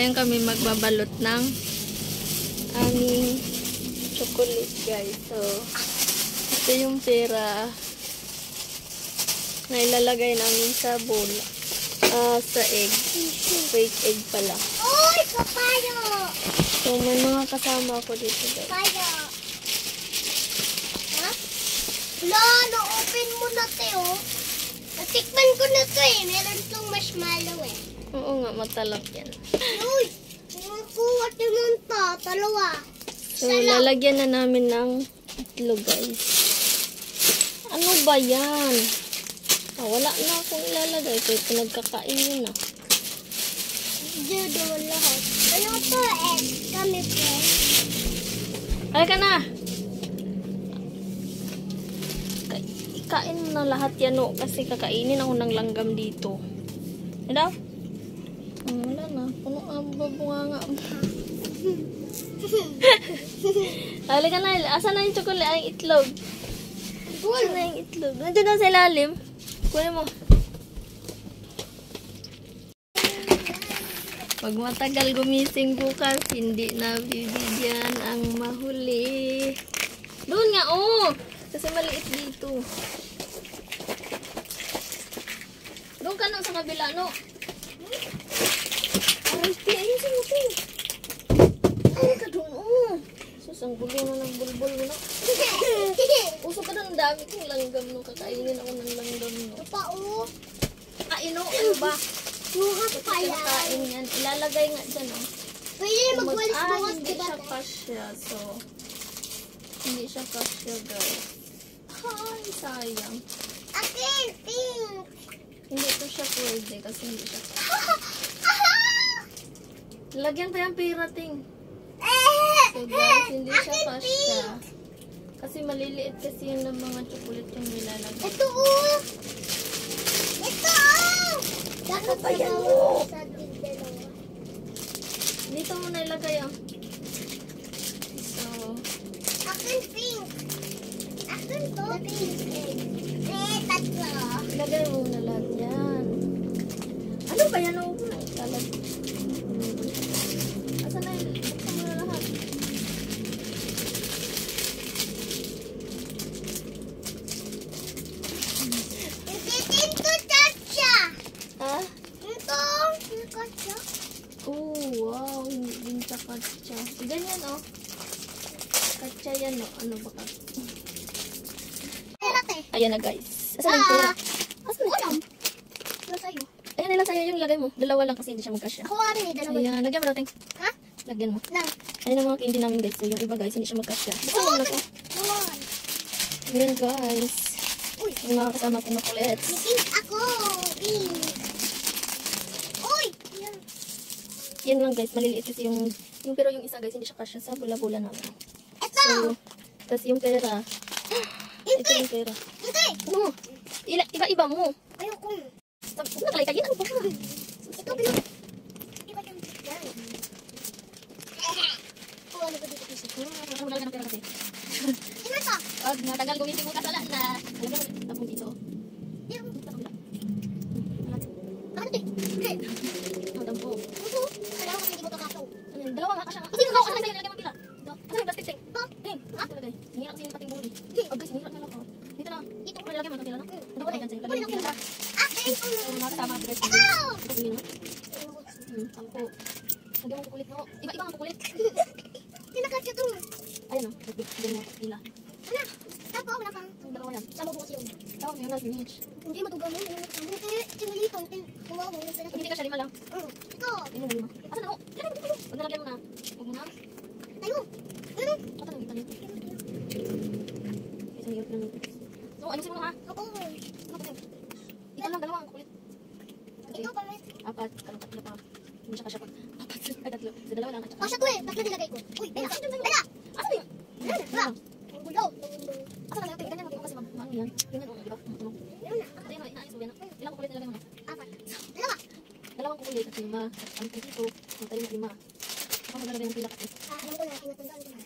Ngayon kami magbabalot ng aming chocolate, guys. So, ito yung pera na ilalagay namin sa bowl. Sa egg. Fake egg pala. Uy! Papayo! So, may mga kasama ako dito, guys. Papayo! Ha? Wala! Na-open mo na ito, oh. Natikman ko na ito, eh. Meron itong marshmallow, eh. Oo nga, matalak yan. Uy! Nakuha naman ito. Dalawa. So, lalagyan na namin ng itlog, guys. Ano ba yan? Wala na akong ilalagay. Kaya pinagkakain yun na. Diyan naman lahat. Ano ito, eh? Kami po. Ay ka na! Ikain mo na lahat yan, no? Kasi kakainin ako ng langgam dito. Ano daw? Wala na. Puno ang babunga nga. Halika na. Asan na yung chocolate? Ay, itlog. Asan na yung itlog? Nandiyan na sa ilalim. Kunin mo. Pag matagal gumising bukas, hindi na bibigyan ang mahuli. Doon nga, oh! Kasi maliit dito. Doon ka na sa kabila, no? Aray, ayusin mo ito. Ay, ka doon, oh! Susang gulo na ng bulbul mo, no? Uso ka ng dami kong langgam, no? Kakainin ako ng langgam, no? Ito pa, oh. Ino, ano ba? Bukas pa yan. Kinakain yan. Ilalagay nga dyan, oh. Pwede na magwalis-bukas, Hindi diba? siya kasya, so... Hindi siya kasya, guys. Ay, sayang. Akin, pink. Hindi ito siya pwede kasi hindi siya kasya. Lagyan pa yung pera, ting. So, guys, hindi siya kasya. Kasi maliliit kasi yun ng mga chocolate yung nilalagay. Ito, oh. Ito, oh. Dapat pa yan, oh. Dito mo na ilagay, oh. So, Akin, pink. Akin to, pink. Tatlo. ilagay mo na lahat yan. Ano ba yan, oh? Talag. Asan na yun? Buksan mo na lahat. Ito, chacha. Ha? Ito, chacha. Oh, wow. Hindi din siya katsa. Ganyan, oh. Katsa yan, oh. Ano ba ka? Ayan na, guys. Asan na yung pera? Asan na yung Wala sa'yo. Ayan nila sa'yo yung lagay mo. Dalawa lang kasi hindi siya magkasya. Ako nga rin eh, dalawa. Ayan, lagyan mo natin. Ha? Lagyan mo. Lang. Ayan ang mga candy namin, guys. So, yung iba, guys, hindi siya magkasya. Buksan mo na to. One. Ayan, guys. Uy. Yung mga kasama ko na kulets. Pink ako. Pink. Uy. Yan. Yan lang, guys. Maliliit kasi yung pero yung isa, guys, hindi siya kasya sa bula-bula namin. Ito. So, tapos yung pera. Ito yung pera. Hindi. Ano? Iba-iba mo. Ayoko. Huwag na kalay kayo. Ano ba? Ito, pinag... Iba yung... Yan. Oh, ano ba dito? Wala ka ng pera kasi. Ano ito? Pag matagal gumising bukas, wala na. Lagyan mo na. Tapos dito. Yan. Ano Bakit ito? Hindi. Ang dampo. Ito. Kailangan kasi hindi mo kakato. Ayan, dalawa nga kasya. Kasi Kasi sa'yo, nilagyan mo pila. Kasi yung plastic ting. Ha? Ting. Ito lagay. Sinira kasi yung pating buli. Oh, guys, sinira na lang ako. Dito na. Dito. Ano nilagyan mo? Ito pila na? Ano ba tayo sa'yo? Lagyan mo pila. Akin. So, mga kasama ko, guys. Ito. Ito pili na. Sampo. Lagyan mo kukulit mo. Iba-iba ang kukulit. Tinakasya ito. Ayan o. Lagyan mo pila. Ano? Tapo, wala pang. Ang dalawa yan. Sama bukas yun. Tawag mo yun na finish. Hindi matugaw mo. Hindi. Tinuli ko. Tumawa mo. Hindi ka siya lima lang. Ito. Hindi mo lima. Asan na ako? Lagyan mo tayo. Pag nalagyan mo na. Huwag mo na. Tayo. Ano? Ata lang kita niyo. Isang hirap lang. So, ayusin mo na ha. Oo. Ano pa ikaw lang, dalawa ang kukulit. Ito pa rin. Apat. Kalong tatlo pa. Hindi siya kasya pa. Apat. Ay, tatlo. Sa dalawa lang. Kasya to eh. Tatlo nilagay ko. Uy, teka. Teka. Asan na yun? Wala. Ang gulaw. Asan na yun? Ganyan natin kasi maano yan. Ganyan o, di ba? Meron na. Ito yun, inaayos mo yan. Ilang kukulit nilagay mo na? Apat. Dalawa. Dalawang kukulit at lima. Ang dito. Ang tayo na lima. Ako maglalagay ng pila kasi. Alam ko na. Tinatandaan ko na.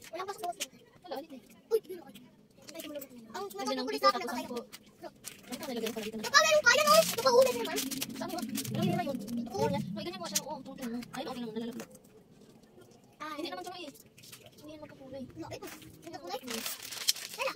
Wala pasok bukas. Wala, ulit eh. Uy, meron ako. Antay ko muna. Ang Lagyan ng natutukulit pito sa akin tapos nakatayo. ang po. Ano ka nilagay para dito na? Ito pa, meron ka. Yan o. Ito pa, ulit naman. Saan ba? Ano yun na yun? Ito ko yan. No, ganyan mo siya. Oo, tungkol mo. Ayun, okay lang. Nalalaglag. Hindi naman ito eh. Hindi yan magkakulay. No, ito. Ito kulay. Tela.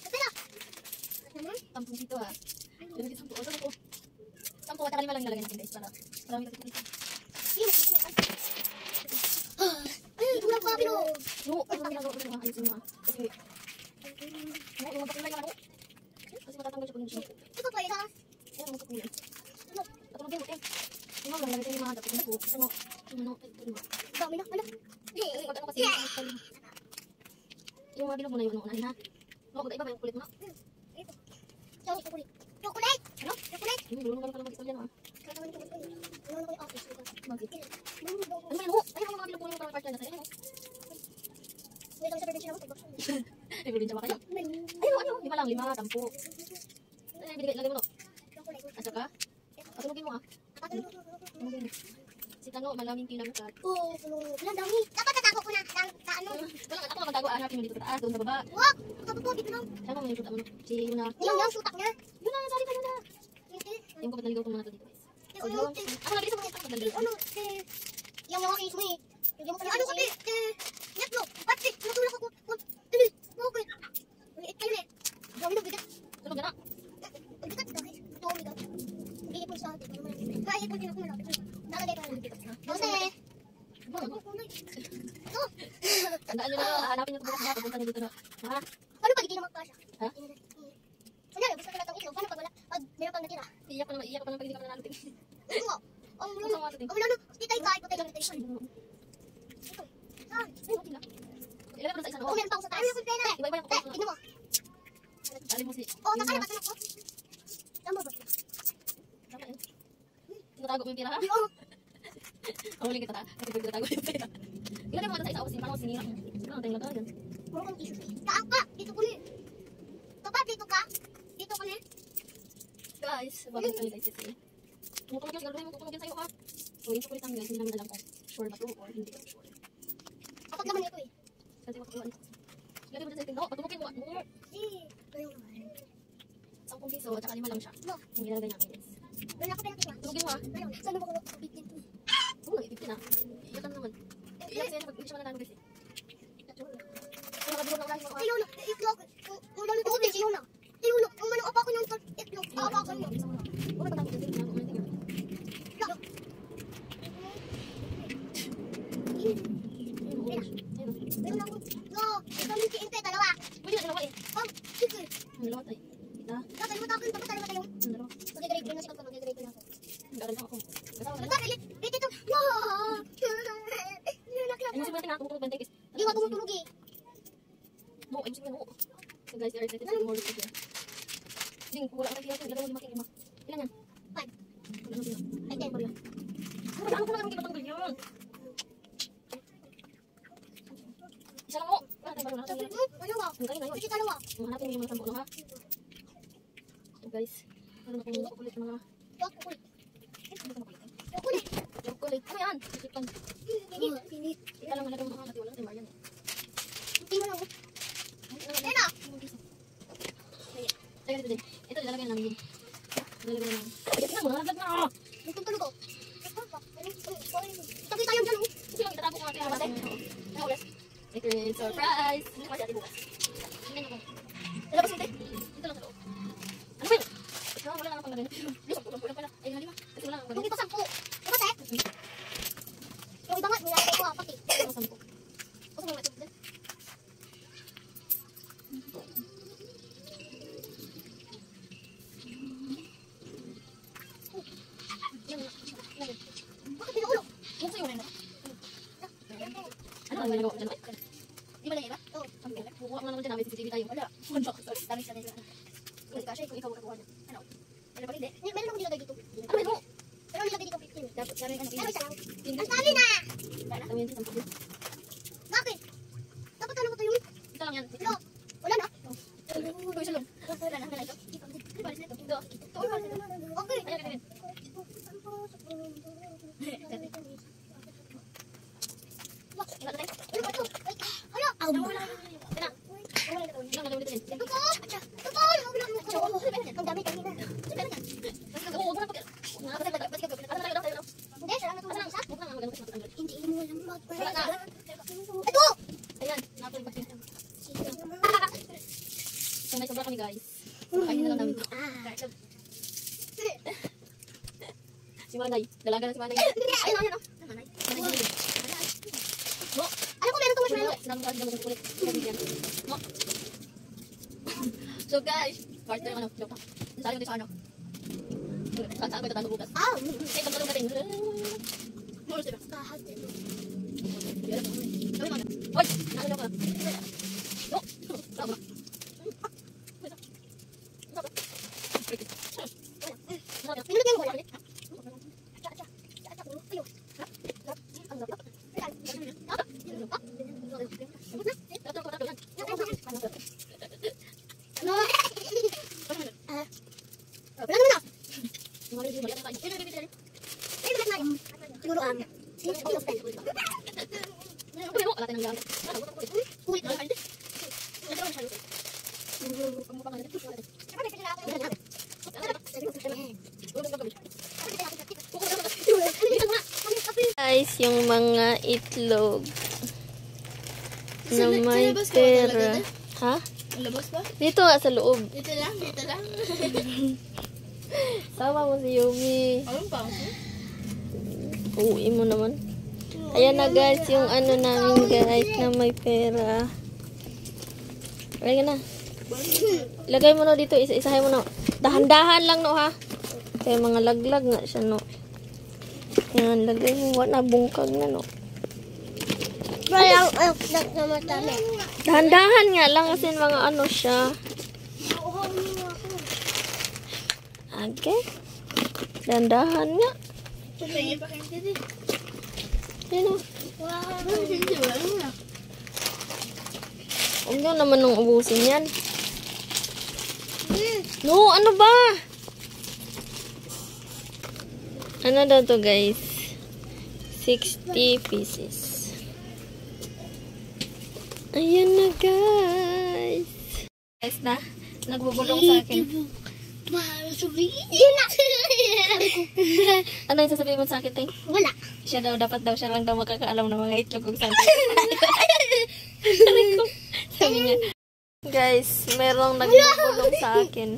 Tela. Naman. Tampong dito ah. Dito dito sampo. Ano ko? Sampo at kalima lang nilagay natin guys. Para marami kasi dito. Ay, kulang pa, Pino. No, ano ang ginagawa ko na ayusin mo ah. Kasi, no, yung magkakulay nga ako. Kasi matatanggal siya pag hindi siya. Ito pa, ito. Ayan, magkakulay. Patulog din mo, eh. Yung mga nalagay tayo yung mga dapat yung buko. Kasi mo, ano, ito diba? Dami na. Ano? Kasi pag ano kasi, yung mga bilog mo na yun, unahin ha. No, magkaiba ba yung kulit mo na? Ito. Chocolate. Chocolate. Ano? Chocolate. Lulungan ka lang mag-istorya na ah. Kakawan ko ito. Ano ko yung office? Bakit? Ano ba yun ho? Ayun ang mga bilog mo yung parang part-time na sa'yo. Wait lang sa prevention ako. Nagulin siya ba kayo? Ayun, 5 lang, 5, 10. Ay, binigay, lagay mo no. Chocolate. At saka, patunogin mo ah. Patunogin mo. Si Tano, malaming kinabukat. Oh, ilang dami. Dapat tatago ko na sa ano. Wala, ako magtago, hanapin mo dito sa taas, doon sa baba. Wag! Kapag ko, dito lang. Saan mo may suta mo no? Si Yuna. Yung sutak niya. Yuna, sali ka Yuna. Hindi. Yung kapag naligaw ko muna ito dito guys. Ano, ano, Ako lagi sa mga kapag naligaw. ano, yung mga case mo eh. Yung mga ano kasi, netlo. Pati, natulak ako. Tuloy, okay. Maliit kayo eh. Dami na bigat. Tulog ka na. Ang bigat dahil. Ito ang bigat. Iipon sa atin. Iipon din ako malapit. Nalagay ka na. Kasi, Ano? kulay. Ito. Tandaan nyo na, hanapin nyo ito bukas na, pupunta nyo dito na. Ha? Paano pag hindi na magkasya? Ha? Kunyari, gusto ko lang itong itlog. Paano pag wala? Pag meron pang natira? Iyak ka naman pag hindi ka nalalutin. Ito nga. Ang Gusto wala mo atutin? ang wala na. Titay ka, ipatay lang ito. Ito. Saan? Ay, okay lang. Ilagay mo na sa isa Oh, no? meron pa ako sa taas. Iba-iba yung kukuha. Tignan mo. Dali mo si... Oh, nakalabas na ako. Tama ba? Tama yun. Tinatago mo yung pira ha? Oo. Mahuli kita ta. Kasi pag tinatago yung pira. Ilagay mo ito sa isa kasi parang sinira. Ano tayong lagayan? Muro kang tissue. Kaan ka. Dito ko ni. Kapag dito ka. Dito ko ni. Guys, babalik kami guys kasi. Tumutunog yun, galuhin mo tumutunog yun sa'yo ha. So yung chocolate namin guys, hindi namin alam kung sure ba to or hindi ba sure. Kapag naman ito eh. Kasi makakuluan. Ilagay mo dyan sa itim. No, patumukin mo. Ayun naman. 10 piso at saka 5 lang siya. No. Yung ilalagay namin guys. Wala ka penalty ba? Tunugin mo ha. Ano? Saan mo ko bitin to? Oo, nag-ibig na. Iyak ka na naman. Iyak kasi pag siya mananalo guys eh. Kaya nakabulo na unahin mo ha. Tayo na. Itlog. Ang dami ko. Tayo na. Tayo na. Ang manang apa ko yung itlog. Apa ko yun. Una pa tapos din ako ulit. Itlog. Meron ako. No. Ikaw yung kiinte. Dalawa. Pwede na dalawa eh. Sige. Ang dalawa tayo. Kita. Dalawa tayo. Dalawa tayo. Ang dalawa. Mag-grade ko na siya. Mag-grade ko na ako. Gagal na ako. Kasama ka na. Magkakalit. Wait, ito. Wow! Ayusin mo natin ha. Tumutunog ba guys? Hindi nga tumutulog eh. No, ayusin mo na. So guys, you are excited for more videos here. Ding, wala ka natin. Ilagay mo limaking lima. Ilan yan? 5. Ilan yan? Ay, 10. Ano yan? Ano ko lang ang kinatanggal yun? Isa lang mo. Wala tayong baro na. Ano ba? Ang kain na yun. Kasi dalawa. Hanapin mo yung mga sampo lang ha. So guys, ano na kung kulit ng mga Chocolate. ano ka makulit? Chocolate. Chocolate. Ano yan? Chicken. Pinit. Ika lang malagay mo mga wala tayong Marian. Hindi mo lang. Ayun na. Teka dito din. Ito ilalagay na namin yun. Ilalagay na namin. Tingnan mo, nalaglag na! Nagtutulog ako. Tabi tayo dyan. Sige lang, itatapo ko natin ang natin. Ano ulit? Secret surprise! Hindi ko kasi ate bukas. Tingnan nyo kung. Lalabas yung tape. Dito lang sa loob. Ano ba yun? Wala lang ang panggalan. Ay, pala. Ay, halima. Kasi wala ang Kung panggalan. ito 10. Diba, Seth? Yung iba nga, nilalagay ko 4 eh. Ano 10? Kasi mo ito. Bakit pinuulog? Yung sa'yo na. Ano ang nagawa ko dyan? Di ba na iba? Oo. Kukuha ko na naman dyan namin CCTV tayo. Wala. Sorry. Dami siya nila. Kasi kung ikaw magkakuha dyan. Ano? Ano pag hindi? Meron akong nilagay dito. Ano ba ito? Meron nilagay dito 15. Dapat sabi ano? Pero isa lang. Hindi. Ang dami na! Wala. Sabi yun sa 10. Bakit? Dapat ano ko ito yung... Ito lang yan. No. Wala na. Ito isa lang. Wala na. Wala ito. Ito. Balis na ito. Ito. Ito. Okay. Ayan, ganyan. Wala na tayo. Ano ba ito? Ay, hala! Aw! Ito na. Ilang nagawin dito yun. Ito po! Ito po! Ang dami kanina. Manay. Dalaga na si Manay. Ayun, ayun, oh. Manay. Mo. Alam ko meron itong marshmallow. So guys, part 2 yung ano, joke na. Saan yung sa ano? Saan ko itatanong bukas? Ah, Ay, tama natin. Mulos diba? lahat eh. Oy! Nakalaw ka. No! Tama. Pinulagyan mo ko lang. Ano? Wala naman na. Ay, balik na yun. Siguro, since all of them. Ulit na. Guys, yung mga itlog na may pera. Ha? Labas ba? Dito nga sa loob. Dito lang, dito lang. Sama mo si Yumi. Anong pa? Uwi mo naman. Ayan na guys, yung ano namin guys na may pera. Lagay na. Ilagay mo na dito, isa-isahin mo na. Dahan-dahan lang no ha. Kaya mga laglag nga siya no. Yan, lagay mo. Wala bungkag na no. Parang, namatami. Dahan-dahan nga lang kasi mga ano siya. Okay. Dahan-dahan nga. Tumingin pa kayo dito. Yan o. Wow. Hindi ba? Huwag nyo naman nung ubusin yan. No, ano ba? Ano daw to guys? 60 pieces. Ayan na guys. Guys na, nagbubulong sa akin. Para sabihin. Yun na. Ano yung sasabihin mo sa akin, Ting? Wala. Siya daw, dapat daw siya lang daw makakaalam ng mga itlog kung saan. Sabi niya. Guys, merong nagbubulong sa akin.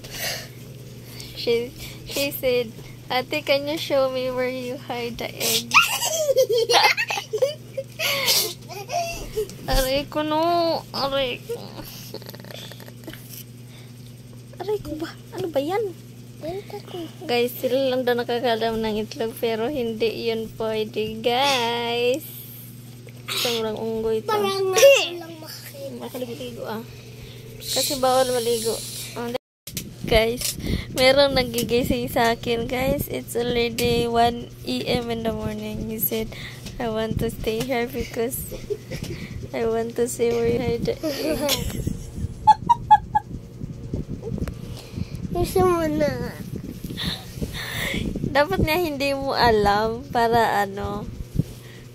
She said, Ate, can you show me where you hide the egg? Aray ko no. Aray ko. Aray ko ba? Ano ba yan? Guys, sila lang daw nakakalam ng itlog pero hindi yun pwede, guys. Sobrang unggoy ito. Parang lang makakita. Makaligo ah. Kasi bawal maligo. Guys, merong nagigising sa akin, guys. It's already 1 AM in the morning. He said, I want to stay here because I want to see where you hide the egg. Gusto mo na. Dapat niya hindi mo alam para ano.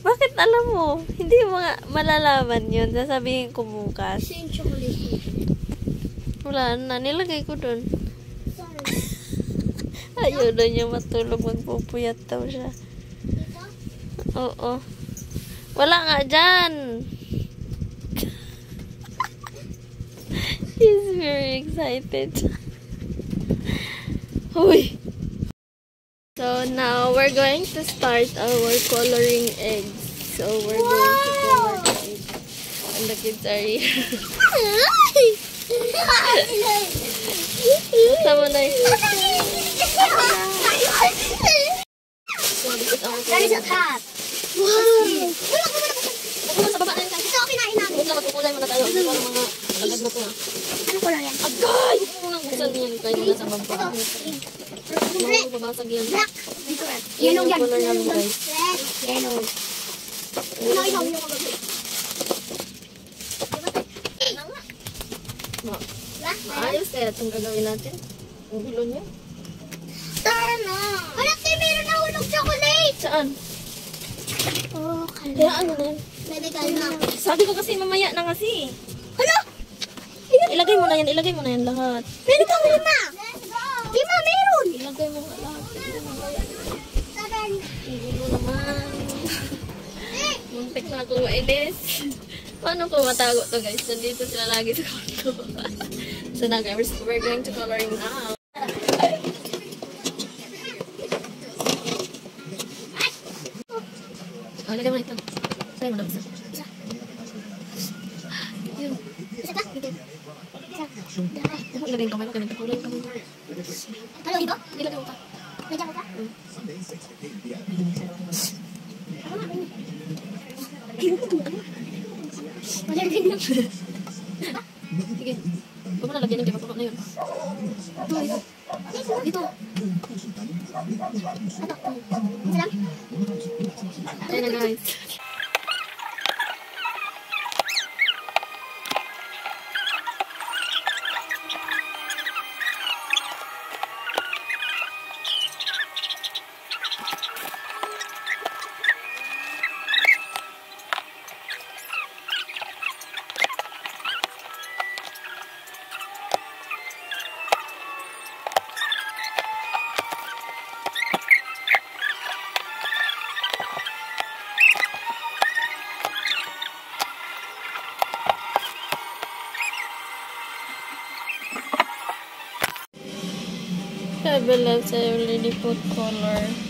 Bakit alam mo? Hindi mo nga malalaman yun. Sasabihin ko bukas. Kasi yung chocolate. Wala na. Nilagay ko dun. Sorry. Ayaw na niya matulog. Magpupuyat daw siya. Dito? Oo. Wala nga dyan. He's very excited. Uy. So now we're going to start our coloring eggs. So we're going to color the eggs. And the kids are here. Sama na yun. So this is our That is a cat. Wow. Pupunta sa baba na yun. Ito ang kinain namin. Huwag lang magkukulay muna tayo. Ito ang mga agad na ito na. Ano color yan? Agay! Huwag mo nang buksan yan kayo nasa baba. Red. Babasag yan. Black. Yan Yellow yung yan. color namin guys. Red. Yellow. Ilaw. Maayos kaya itong gagawin natin. Ang gulo niya. Tara na. Wala tayo, meron na hulog chocolate. Saan? Oh, Kaya ano na yan? medical na. Sabi ko kasi mamaya na kasi. Hala! Ilagay mo na yan lahat. Meron ka lima. Lima meron. Ilagay mo na lahat. Seven. Ang gulo naman. Muntik na ako mailis. Paano ko matago to guys? Nandito sila lagi sa kwarto. So now guys, we're going to coloring now. Oh, lagyan mo ito. Sa'yo mo lang isa. Isa. Yun. Isa ka? Dito. Isa. Dalawa. Ilagay yung kamay mo. Ganito. Kulay yung kamay mo. Ano, dito? Ilagay mo pa. Lagyan ko pa? Ako nga, ganyan. Wala rin lang. Sige. Huwag mo na lagyan yung diba? Na yun. Dito. Dito. Ito. Isa lang? Ayan na guys. I believe I already put color.